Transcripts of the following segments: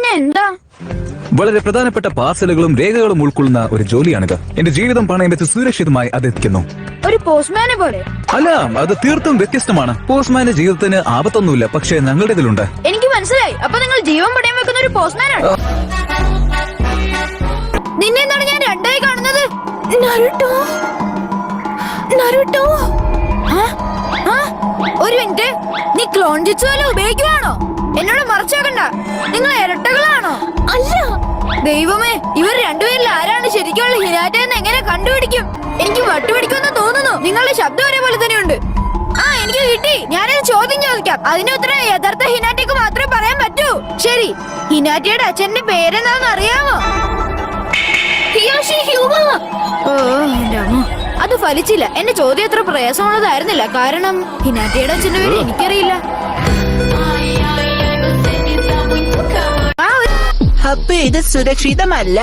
പിന്നെ എന്താ? വളരെ പ്രധാനപ്പെട്ട പാർസലുകളും രേഖകളും ഉൾക്കൊള്ളുന്ന ഒരു ജോലിയാണിത്. എന്റെ ജീവിതം പണയം വെച്ച് സുരക്ഷിതമായി അത് എത്തിക്കുന്നു. ഒരു പോസ്റ്റ്മാനെ പോലെ? അല്ല, അത് തീർത്തും വ്യത്യസ്തമാണ്. പോസ്റ്റ്മാന്റെ ജീവിതത്തിന് ആപത്തൊന്നുമില്ല, പക്ഷേ ഞങ്ങളുടേതിലുണ്ട്. എനിക്ക് മനസ്സിലായി. അപ്പൊ നിങ്ങൾ ജീവൻ പണയം വെക്കുന്ന ഒരു പോസ്റ്റ്മാനാണ്. നിന്നെ എന്താണ് ഞാൻ രണ്ടായി കാണുന്നത്? നരുട്ടോ, നരുട്ടോ. ഒരു മിനിറ്റ്, നീ ക്ലോൺ ജിറ്റ്സു വല്ലതും ഉപയോഗിക്കുവാണോ? എന്നോട് മറച്ചാക്കണ്ട. നിങ്ങൾ ഇരട്ടകളാണോ? അല്ല. ദൈവമേ, ഇവർ രണ്ടുപേരിൽ ആരാണ് ശരിക്കുള്ള ഹിനാറ്റ എന്ന് എങ്ങനെ കണ്ടുപിടിക്കും? എനിക്ക് വട്ടുപിടിക്കുമെന്ന് തോന്നുന്നു. നിങ്ങളുടെ ശബ്ദം ഒരേപോലെ തന്നെയുണ്ട്. എനിക്ക് കിട്ടി. ഞാനൊരു ചോദ്യം ചോദിക്കാം. അതിന് ഉത്തരം യഥാർത്ഥ ഹിനാറ്റയ്ക്ക് മാത്രമേ പറയാൻ പറ്റൂ. ശരി, ഹിനാറ്റയുടെ അച്ഛന്റെ പേരെന്താണെന്ന് അറിയാമോ? ഓ എന്റെ അമ്മ, അത് ഫലിച്ചില്ല. എന്റെ ചോദ്യം അത്ര പ്രയാസമുള്ളതായിരുന്നില്ല. കാരണം ഹിനാറ്റയുടെ അച്ഛന്റെ പേര് എനിക്കറിയില്ല. അപ്പൊ ഇത് സുരക്ഷിതമല്ല.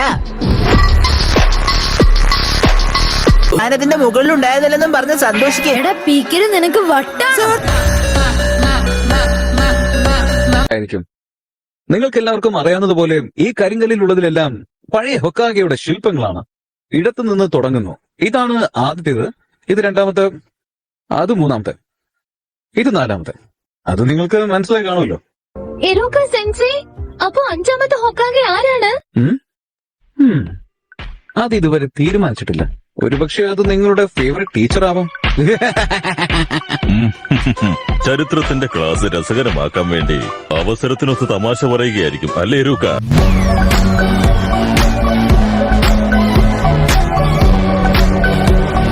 ഞാനതിന്റെ മുകളിൽ ഉണ്ടായതല്ലെന്നും പറഞ്ഞ് സന്തോഷിക്കേടാ. പീക്കര് നിനക്ക് വട്ടായിരിക്കും. നിങ്ങൾക്ക് എല്ലാവർക്കും അറിയാവുന്നതുപോലെ ഈ കരിങ്കല്ലിലുള്ളതിലെല്ലാം പഴയ ഹൊക്കാഗെയുടെ ശില്പങ്ങളാണ്. ഇടത്തു നിന്ന് തുടങ്ങുന്നു. ഇതാണ് ആദ്യത്തേത്, ഇത് രണ്ടാമത്തെ, അത് മൂന്നാമത്തെ, ഇത് നാലാമത്തെ. അത് നിങ്ങൾക്ക് മനസ്സിലായി കാണുമല്ലോ. അപ്പൊ അഞ്ചാമത്തെ ഹൊക്കാഗെ ആരാണ്? അത് ഇതുവരെ തീരുമാനിച്ചിട്ടില്ല. ഒരുപക്ഷെ അത് നിങ്ങളുടെ ഫേവറേറ്റ് ടീച്ചർ ആവാം. ചരിത്രത്തിന്റെ ക്ലാസ് രസകരമാക്കാൻ വേണ്ടി അവസരത്തിനൊത്ത് തമാശ പറയുകയായിരിക്കും, അല്ലേ രൂക്ക?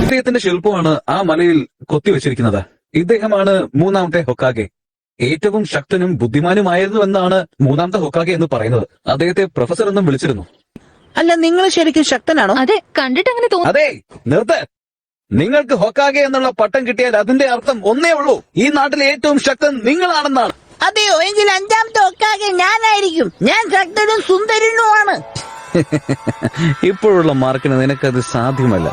ഇദ്ദേഹത്തിന്റെ ശില്പമാണ് ആ മലയിൽ കൊത്തിവെച്ചിരിക്കുന്നത്. ഇദ്ദേഹമാണ് മൂന്നാമത്തെ ഹൊക്കാഗെ. ഏറ്റവും ശക്തനും ബുദ്ധിമാനുമായിരുന്നു എന്നാണ് മൂന്നാമത്തെ ഹൊക്കാഗെ എന്ന് പറയുന്നത്. അദ്ദേഹത്തെ പ്രൊഫസർ എന്നും വിളിച്ചിരുന്നു. അല്ല, നിങ്ങൾ ശരിക്കും ശക്തനാണോ? അതെ, കണ്ടിട്ട് അങ്ങനെ തോന്നുന്നു. അതെ, നിർത്ത്. നിങ്ങൾക്ക് ഹൊക്കാഗെ എന്നുള്ള പട്ടം കിട്ടിയാൽ അതിന്റെ അർത്ഥം ഒന്നേ ഉള്ളൂ, ഈ നാട്ടിലെ ഏറ്റവും ശക്തൻ നിങ്ങളാണെന്നാണ്. അതെയോ? എങ്കിൽ അഞ്ചാമത്തെ ഹൊക്കാഗെ ഞാനായിരിക്കും. ഞാൻ ശക്തനും സുന്ദരനുമാണ്. ഇപ്പോഴുള്ള മാർക്കിന് നിനക്കത് സാധ്യമല്ല.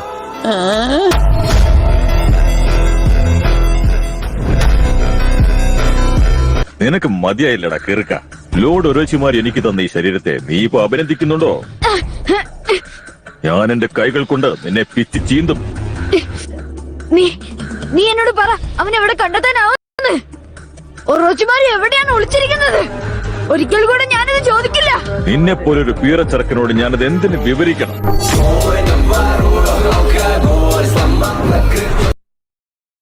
നിനക്ക് മതിയായില്ലടാ കിറുക്ക. ലോഡ് ഒരോച്ചിമാർ എനിക്ക് തന്ന ഈ ശരീരത്തെ നീ ഇപ്പൊ അഭിനന്ദിക്കുന്നുണ്ടോ? ഞാൻ എന്റെ കൈകൾ കൊണ്ട് നിന്നെ പിച്ചി ചീന്തും. നീ എന്നോട് പറ, അവൻ എവിടെ കണ്ടെത്താനാവുന്നത്? ഒറോച്ചിമാര് എവിടെയാണ് ഒളിച്ചിരിക്കുന്നത്? ഒരിക്കൽ കൂടെ ഞാനത് ചോദിക്കില്ല. നിന്നെ പോലൊരു പീറച്ചറക്കനോട് ഞാനത് എന്തിനു വിവരിക്കണം?